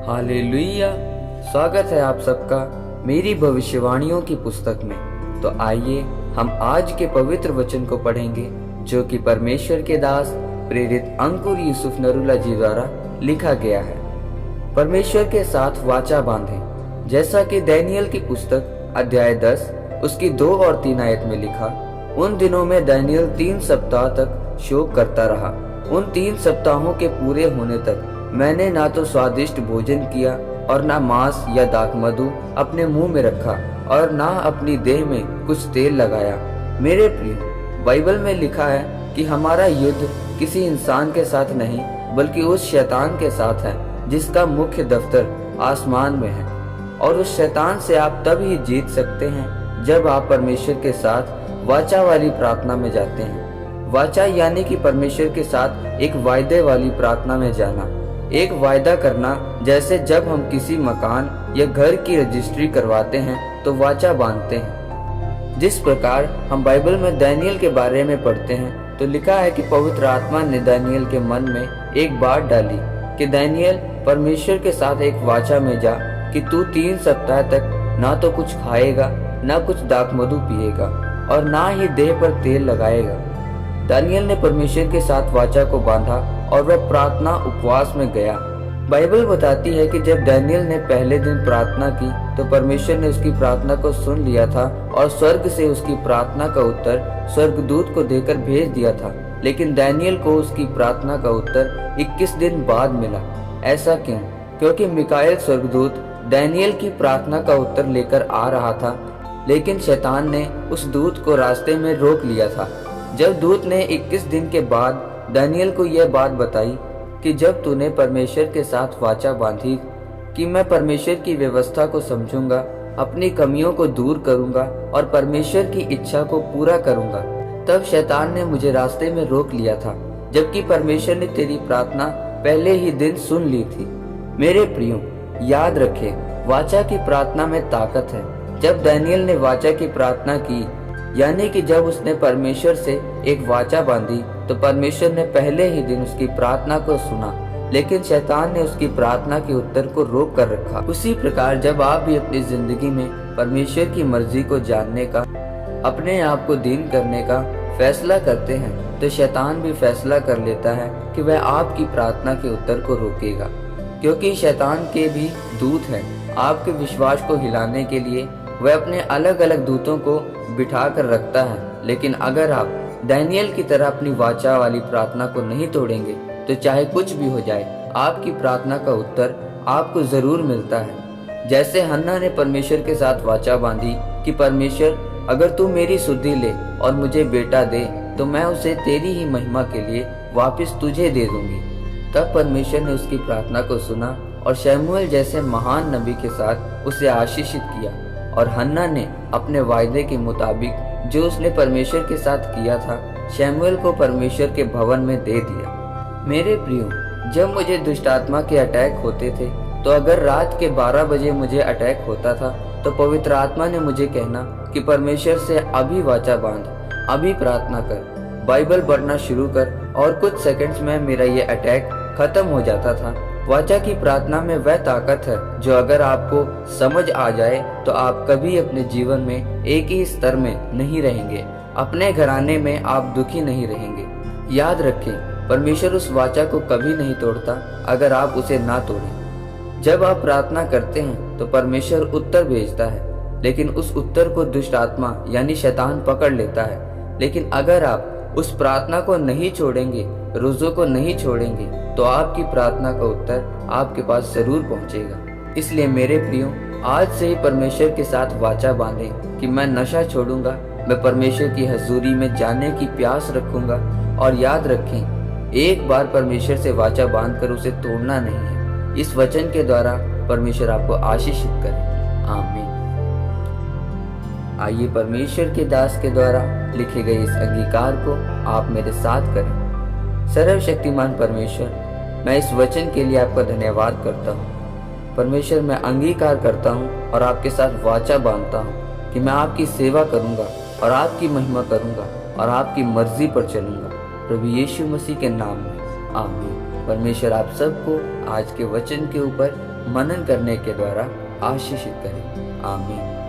Hallelujah. स्वागत है आप सबका मेरी भविष्यवाणियों की पुस्तक में। तो आइए हम आज के पवित्र वचन को पढ़ेंगे, जो कि परमेश्वर के दास प्रेरित अंकुर यूसुफ नरूला जी द्वारा लिखा गया है। परमेश्वर के साथ वाचा बांधें, जैसा कि दानियेल की पुस्तक अध्याय 10 उसकी 2 और 3 आयत में लिखा। उन दिनों में दानियेल 3 सप्ताह तक शोक करता रहा। उन 3 सप्ताहों के पूरे होने तक मैंने ना तो स्वादिष्ट भोजन किया और ना मांस या दाखमधु अपने मुंह में रखा और ना अपनी देह में कुछ तेल लगाया। मेरे प्रिय, बाइबल में लिखा है कि हमारा युद्ध किसी इंसान के साथ नहीं बल्कि उस शैतान के साथ है, जिसका मुख्य दफ्तर आसमान में है। और उस शैतान से आप तब ही जीत सकते हैं जब आप परमेश्वर के साथ वाचा वाली प्रार्थना में जाते हैं। वाचा यानी कि परमेश्वर के साथ एक वायदे वाली प्रार्थना में जाना, एक वायदा करना। जैसे जब हम किसी मकान या घर की रजिस्ट्री करवाते हैं तो वाचा बांधते हैं। जिस प्रकार हम बाइबल में दानियेल के बारे में पढ़ते हैं तो लिखा है कि पवित्र आत्मा ने दानियेल के मन में एक बात डाली कि दानियेल, परमेश्वर के साथ एक वाचा में जा कि तू 3 सप्ताह तक ना तो कुछ खाएगा, ना कुछ दाखमधु पिएगा और ना ही देह पर तेल लगाएगा। दानियेल ने परमेश्वर के साथ वाचा को बांधा और वह प्रार्थना उपवास में गया। बाइबल बताती है कि जब दानियेल ने पहले दिन प्रार्थना की तो परमेश्वर ने उसकी प्रार्थना को सुन लिया था और स्वर्ग से उसकी प्रार्थना का उत्तर स्वर्गदूत को देकर भेज दिया था। लेकिन दानियेल को उसकी प्रार्थना का उत्तर 21 दिन बाद मिला। ऐसा क्यों? क्योंकि मिकाएल स्वर्गदूत दानियेल की प्रार्थना का उत्तर लेकर आ रहा था, लेकिन शैतान ने उस दूत को रास्ते में रोक लिया था। जब दूत ने 21 दिन के बाद दानियेल को यह बात बताई कि जब तूने परमेश्वर के साथ वाचा बांधी कि मैं परमेश्वर की व्यवस्था को समझूंगा, अपनी कमियों को दूर करूंगा और परमेश्वर की इच्छा को पूरा करूंगा, तब शैतान ने मुझे रास्ते में रोक लिया था, जबकि परमेश्वर ने तेरी प्रार्थना पहले ही दिन सुन ली थी। मेरे प्रियो, याद रखें, वाचा की प्रार्थना में ताकत है। जब दानियेल ने वाचा की प्रार्थना की, यानी कि जब उसने परमेश्वर से एक वाचा बांधी, तो परमेश्वर ने पहले ही दिन उसकी प्रार्थना को सुना, लेकिन शैतान ने उसकी प्रार्थना के उत्तर को रोक कर रखा। उसी प्रकार जब आप भी अपनी जिंदगी में परमेश्वर की मर्जी को जानने का, अपने आप को दीन करने का फैसला करते हैं, तो शैतान भी फैसला कर लेता है कि वह आपकी प्रार्थना के उत्तर को रोकेगा, क्योंकि शैतान के भी दूत हैं। आपके विश्वास को हिलाने के लिए वह अपने अलग अलग दूतों को बिठा कर रखता है। लेकिन अगर आप दानियेल की तरह अपनी वाचा वाली प्रार्थना को नहीं तोड़ेंगे तो चाहे कुछ भी हो जाए, आपकी प्रार्थना का उत्तर आपको जरूर मिलता है। जैसे हन्ना ने परमेश्वर के साथ वाचा बांधी कि परमेश्वर, अगर तू मेरी सुधि ले और मुझे बेटा दे तो मैं उसे तेरी ही महिमा के लिए वापस तुझे दे दूंगी। तब परमेश्वर ने उसकी प्रार्थना को सुना और शमूएल जैसे महान नबी के साथ उसे आशीषित किया, और हन्ना ने अपने वायदे के मुताबिक जो उसने परमेश्वर के साथ किया था, शमूएल को परमेश्वर के भवन में दे दिया। मेरे प्रियो, जब मुझे दुष्ट आत्मा के अटैक होते थे, तो अगर रात के 12 बजे मुझे अटैक होता था तो पवित्र आत्मा ने मुझे कहना कि परमेश्वर से अभी वाचा बांध, अभी प्रार्थना कर, बाइबल पढ़ना शुरू कर, और कुछ सेकंड्स में मेरा ये अटैक खत्म हो जाता था। वाचा की प्रार्थना में वह ताकत है जो अगर आपको समझ आ जाए तो आप कभी अपने जीवन में एक ही स्तर में नहीं रहेंगे, अपने घराने में आप दुखी नहीं रहेंगे। याद रखें, परमेश्वर उस वाचा को कभी नहीं तोड़ता अगर आप उसे ना तोड़ें। जब आप प्रार्थना करते हैं तो परमेश्वर उत्तर भेजता है, लेकिन उस उत्तर को दुष्ट आत्मा यानी शैतान पकड़ लेता है। लेकिन अगर आप उस प्रार्थना को नहीं छोड़ेंगे, रोजों को नहीं छोड़ेंगे, तो आपकी प्रार्थना का उत्तर आपके पास जरूर पहुंचेगा। इसलिए मेरे प्रियो, आज से ही परमेश्वर के साथ वाचा बांधें कि मैं नशा छोड़ूंगा, मैं परमेश्वर की हजूरी में जाने की प्यास रखूंगा। और याद रखें, एक बार परमेश्वर से वाचा बांधकर उसे तोड़ना नहीं है। इस वचन के द्वारा परमेश्वर आपको आशीषित करे। आमीन। आइए परमेश्वर के दास के द्वारा लिखे गए इस अंगीकार को आप मेरे साथ करें। सर्वशक्तिमान परमेश्वर, मैं इस वचन के लिए आपका धन्यवाद करता हूँ। परमेश्वर, मैं अंगीकार करता हूँ और आपके साथ वाचा बांधता हूँ कि मैं आपकी सेवा करूँगा और आपकी महिमा करूँगा और आपकी मर्जी पर चलूँगा। प्रभु यीशु मसीह के नाम में आमीन। परमेश्वर आप सबको आज के वचन के ऊपर मनन करने के द्वारा आशीषित करे। आमीन।